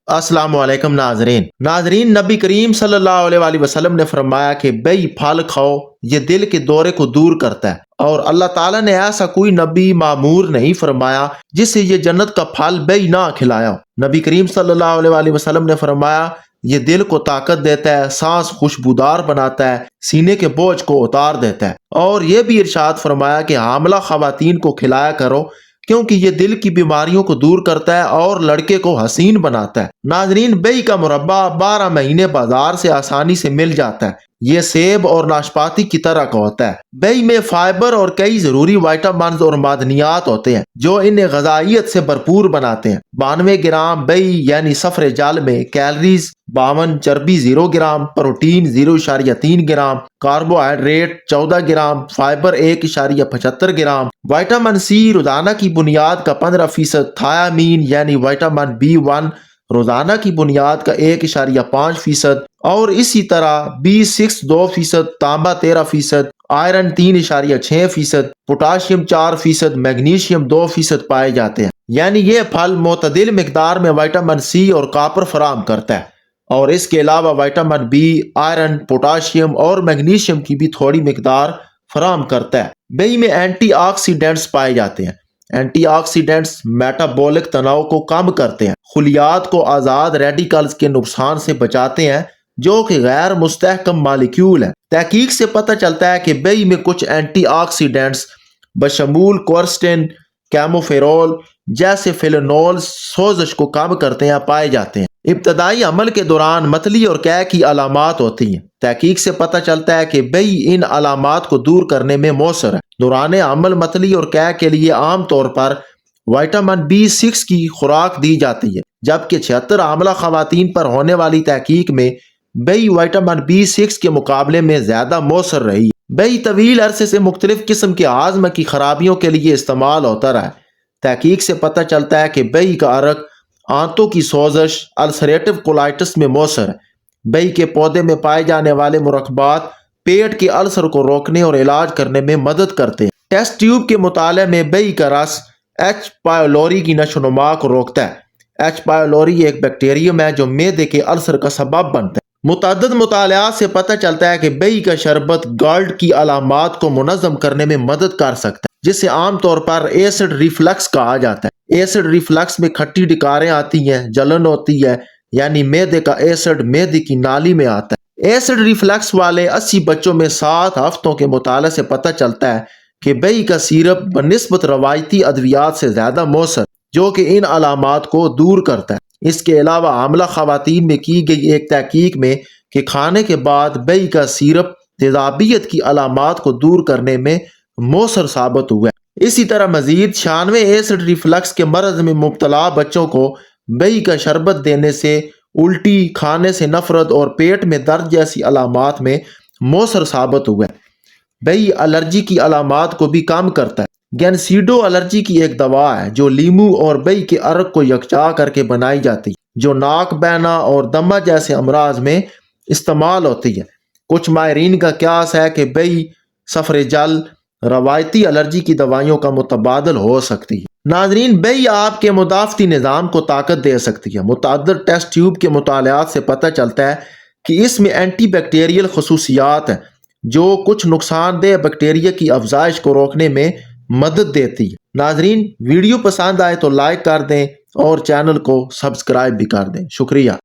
अस्सलाम वालेकुम नाजरीन, नबी करीम सल्लल्लाहु अलैहि वसल्लम ने फरमाया कि बेई फल खाओ, ये दिल के दौरे को दूर करता है। और अल्लाह ताला ने ऐसा कोई नबी मामूर नहीं फरमाया जिसे ये जन्नत का फल बेई ना खिलाया हो। नबी करीम सल्लल्लाहु अलैहि वसल्लम ने फरमाया, ये दिल को ताकत देता है, सांस खुशबूदार बनाता है, सीने के बोझ को उतार देता है। और ये भी इरशाद फरमाया कि हामला खवातीन को खिलाया करो, क्योंकि ये दिल की बीमारियों को दूर करता है और लड़के को हसीन बनाता है। नाजरीन, बेई का मुरब्बा 12 महीने बाजार से आसानी से मिल जाता है। ये सेब और नाशपाती की तरह का होता है। बेई में फाइबर और कई जरूरी विटामिन और मादनियात होते हैं जो इन्हें गजाइयत से भरपूर बनाते हैं। 92 ग्राम बेई यानी सफरे जाल में कैलोरीज 52, चर्बी 0 ग्राम, प्रोटीन 0.3 ग्राम, कार्बोहाइड्रेट 14 ग्राम, फाइबर 1.75 ग्राम, विटामिन सी रोजाना की बुनियाद का 15%, थायामीन यानी विटामिन B1 रोजाना की बुनियाद का 1.5%, और इसी तरह B6 2%, तांबा 13%, आयरन 3.6%, पोटाशियम 4%, मैग्नीशियम 2% पाए जाते हैं। यानी ये फल मोतदिल मिकदार में विटामिन सी और कॉपर फराहम करता है। और इसके अलावा विटामिन बी, आयरन, पोटाशियम और मैग्नीशियम की भी थोड़ी मिकदार फराहम करता है। बेई में एंटीऑक्सीडेंट्स पाए जाते हैं। एंटीऑक्सीडेंट्स मेटाबॉलिक तनाव को कम करते हैं, खुलियात को आज़ाद रेडिकल्स के नुकसान से बचाते हैं जो कि गैर मुस्तहकम मालिक्यूल है। तहकीक से पता चलता है कि बेई में कुछ एंटीऑक्सीडेंट्स बशमूल क्वर्स्टिन, कैमोफेरोल जैसे फिलेनोल सोजश को कम करते हैं पाए जाते हैं। इब्तदाई अमल के दौरान मतली और कै की अलामात होती हैं। तहकीक से पता चलता है कि बेई इन अलामात को दूर करने में मौसर है। दौरान अमल मतली और कै के लिए आम तौर पर विटामिन B6 की खुराक दी जाती है, जबकि 76 आमला खवातीन पर होने वाली तहकीक में बेई विटामिन B6 के मुकाबले में ज्यादा मौसर रही। बेई तवील अरसे से मुख्तलिफ किस्म के आज़म की खराबियों के लिए इस्तेमाल होता रहा। तहकीक से पता चलता है कि बेई का अरक आंतों की सोजश, अल्सरेटिव कोलाइटिस में मौसर है। बेई के पौधे में पाए जाने वाले मुरक्बात पेट के अल्सर को रोकने और इलाज करने में मदद करते हैं। टेस्ट ट्यूब के मुताले में बेई का रस एच पायोलोरी की नशोनुमा को रोकता है। एच पायोलोरी एक बैक्टीरियम है जो मैदे के अल्सर का सबब बनता है। मुतअद्दिद मुतालियात से पता चलता है कि बेई का शरबत गाल्ड की अलामात को मुनज़्ज़म करने में मदद कर सकता है, जिसे आमतौर पर एसिड रिफ्लक्स कहा जाता है। एसिड रिफ्लक्स में खट्टी डकारें आती हैं, जलन होती है, यानी मैदे का एसिड मैदे की नाली में आता है। एसिड रिफ्लक्स वाले 80 बच्चों में 7 हफ्तों के मुताले से पता चलता है कि बेई का सिरप बनिस्बत रवायती अद्वियात से ज्यादा मौसर, जो कि इन अलामात को दूर करता है। इसके अलावा आमला खवातीन में की गई एक तहकीक में कि खाने के बाद बेई का सिरप तेजाबियत की अलामात को दूर करने में मौसर साबित हुआ है। इसी तरह मजीद 96 एसिड रिफ्लक्स के मर्ज में मुब्तला बच्चों को बेई का शरबत देने से उल्टी, खाने से नफरत और पेट में दर्द जैसी अलामात में मौसर साबित हुआ है। बेई एलर्जी की अलामात को भी कम करता है। गैनसीडो एलर्जी की एक दवा है जो लीमू और बेई के अरक को यकजा करके बनाई जाती है, जो नाक बहना और दमा जैसे अमराज में इस्तेमाल होती है। कुछ माहरीन का क्यास है कि बेई सफरे जल रवायती एलर्जी की दवाइयों का मुतबादल हो सकती है। नाजरीन, बेई आपके मुदाफ़ती निज़ाम को ताकत दे सकती है। मुतअद्दिद टेस्ट ट्यूब के मुतालियात से पता चलता है कि इसमें एंटी बैक्टीरियल खसूसियात हैं जो कुछ नुकसानदेह बैक्टीरिया की अफजाइश को रोकने में मदद देती है। नाजरीन, वीडियो पसंद आए तो लाइक कर दें और चैनल को सब्सक्राइब भी कर दें। शुक्रिया।